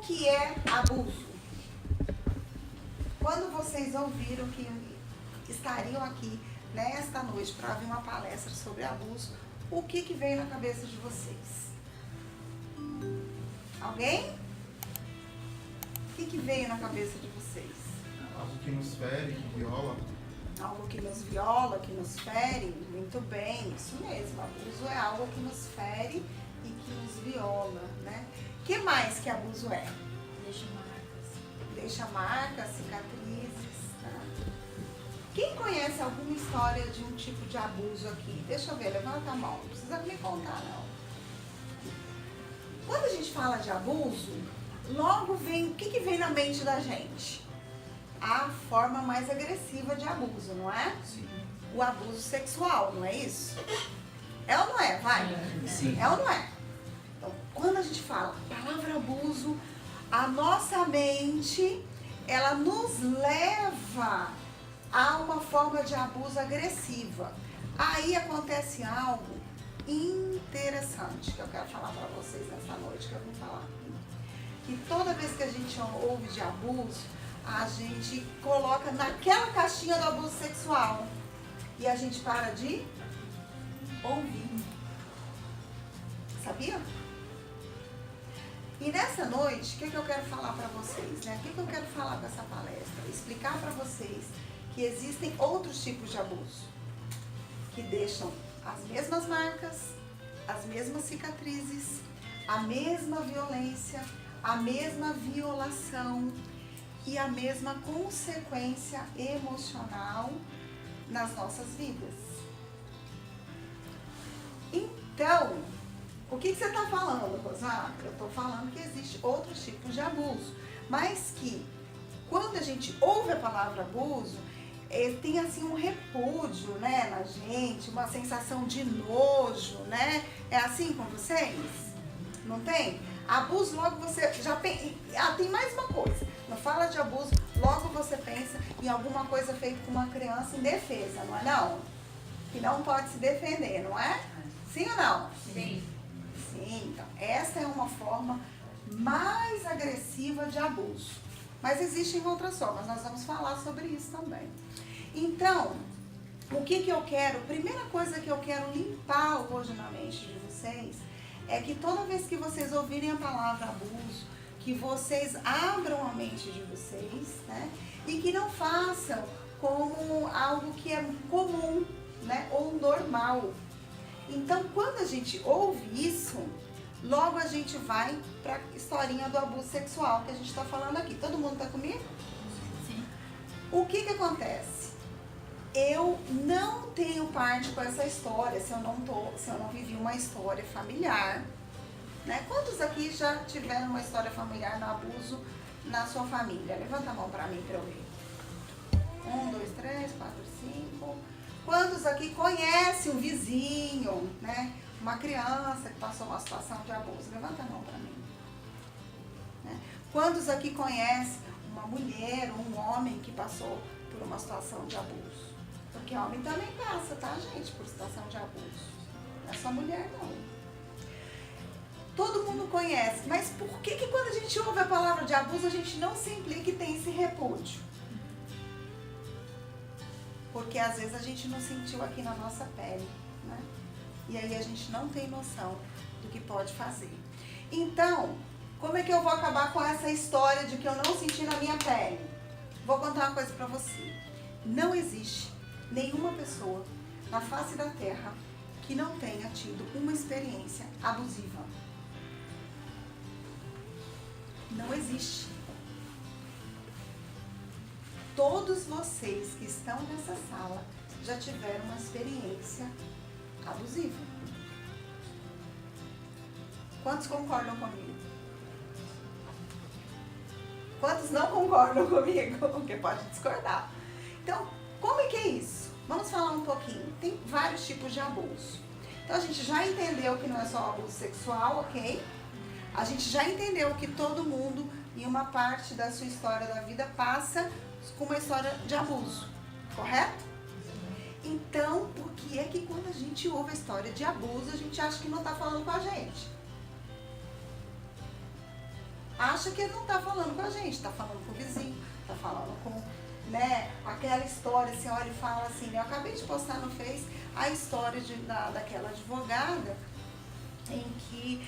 que é abuso? Quando vocês ouviram que estariam aqui nesta noite para ouvir uma palestra sobre abuso, o que veio na cabeça de vocês? Alguém? O que veio na cabeça de vocês? Algo que nos fere, que viola. Algo que nos viola, que nos fere? Muito bem, isso mesmo. Abuso é algo que nos fere e que nos viola, né? O que mais que abuso é? Deixa marcas. Deixa marcas, cicatrizes, tá? Quem conhece alguma história de um tipo de abuso aqui? Deixa eu ver, levanta a mão. Não precisa me contar, não. Quando a gente fala de abuso, logo vem, o que vem na mente da gente? A forma mais agressiva de abuso, não é? Sim. O abuso sexual, não é isso? É ou não é? Vai? Sim. É ou não é? Então, quando a gente fala a palavra abuso, a nossa mente, ela nos leva a uma forma de abuso agressiva. Aí acontece algo interessante que eu quero falar para vocês nessa noite, que eu vou falar. Que toda vez que a gente ouve de abuso, a gente coloca naquela caixinha do abuso sexual e a gente para de ouvir. Sabia? E nessa noite, o que eu quero falar para vocês, né? O que eu quero falar com essa palestra? Explicar para vocês que existem outros tipos de abuso que deixam as mesmas marcas, as mesmas cicatrizes, a mesma violência, a mesma violação e a mesma consequência emocional nas nossas vidas. Então, o que você está falando, Rosana? Eu estou falando que existe outros tipos de abuso, mas que quando a gente ouve a palavra abuso, tem assim um repúdio, né, na gente, uma sensação de nojo, né? É assim com vocês? Não tem? Abuso, logo você já pensa... tem mais uma coisa. Não fala de abuso, logo você pensa em alguma coisa feita com uma criança indefesa, não é não? Que não pode se defender, não é? Sim ou não? Sim. Sim, então essa é uma forma mais agressiva de abuso. Mas existem outras formas, nós vamos falar sobre isso também. Então, o que eu quero, primeira coisa que eu quero limpar hoje na mente de vocês, é que toda vez que vocês ouvirem a palavra abuso, que vocês abram a mente de vocês, né? E que não façam como algo que é comum, né? Ou normal. Então, quando a gente ouve isso, logo a gente vai para a historinha do abuso sexual que a gente está falando aqui. Todo mundo está comigo? Sim. O que acontece? Eu não tenho parte com essa história se eu não vivi uma história familiar, né? Quantos aqui já tiveram uma história familiar no abuso na sua família? Levanta a mão para mim para eu ver. 1, 2, 3, 4, 5. Quantos aqui conhecem um vizinho, né? Uma criança que passou uma situação de abuso? Levanta a mão para mim. Né? Quantos aqui conhecem uma mulher ou um homem que passou por uma situação de abuso? Porque homem também passa, tá, gente, por situação de abuso. Não é só mulher, não. Todo mundo conhece, mas por que quando a gente ouve a palavra de abuso, a gente não se implica e tem esse repúdio? Porque às vezes a gente não sentiu aqui na nossa pele, né? E aí a gente não tem noção do que pode fazer. Então, como é que eu vou acabar com essa história de que eu não senti na minha pele? Vou contar uma coisa pra você. Não existe nenhuma pessoa na face da Terra que não tenha tido uma experiência abusiva. Não existe. Todos vocês que estão nessa sala já tiveram uma experiência abusiva. Quantos concordam comigo? Quantos não concordam comigo? Porque pode discordar. Então, como é que é isso? Vamos falar um pouquinho. Tem vários tipos de abuso. Então, a gente já entendeu que não é só abuso sexual, ok? A gente já entendeu que todo mundo, em uma parte da sua história da vida, passa com uma história de abuso, correto? Então, por que é que quando a gente ouve a história de abuso, a gente acha que não está falando com a gente? acha que ele não está falando com a gente, está falando com o vizinho, está falando com, né, aquela história, você olha e fala assim, eu acabei de postar no Face a história daquela advogada em que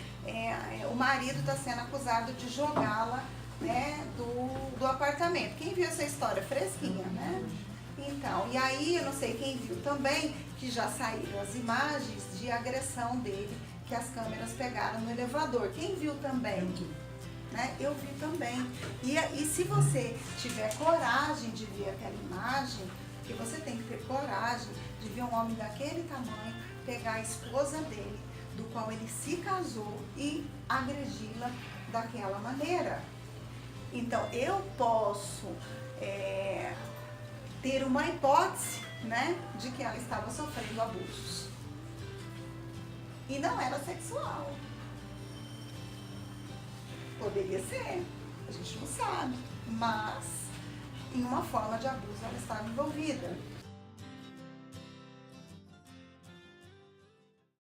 o marido está sendo acusado de jogá-la, né, do apartamento. Quem viu essa história? Fresquinha, né? Então, e aí eu não sei quem viu também, que já saíram as imagens de agressão dele, que as câmeras pegaram no elevador. Quem viu também? Né? Eu vi também. E se você tiver coragem de ver aquela imagem, que você tem que ter coragem de ver um homem daquele tamanho, pegar a esposa dele, do qual ele se casou, e agredi-la daquela maneira. Então, eu posso ter uma hipótese, né, de que ela estava sofrendo abusos. E não era sexual. Poderia ser, a gente não sabe, mas em uma forma de abuso ela estava envolvida.